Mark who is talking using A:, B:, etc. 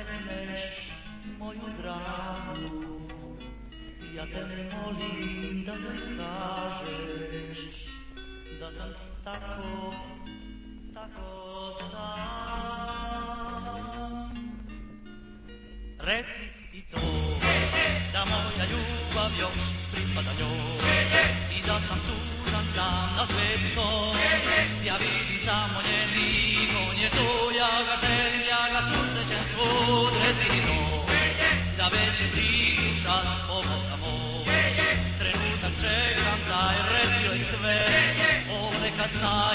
A: stretneš moju dragu, ja te molim da mi kažeš da sam tako sam. Reci i to, da moja ljubav još pripada njoj i da sam tužan sam na svetu tom. Ja vidim samo njen lik, on je to, ja ga želim, ja ga susrećem svud. Reci i to, da već je tihu čas pomoća moj. Trenutak čekam taj, reci joj sve, o neka zna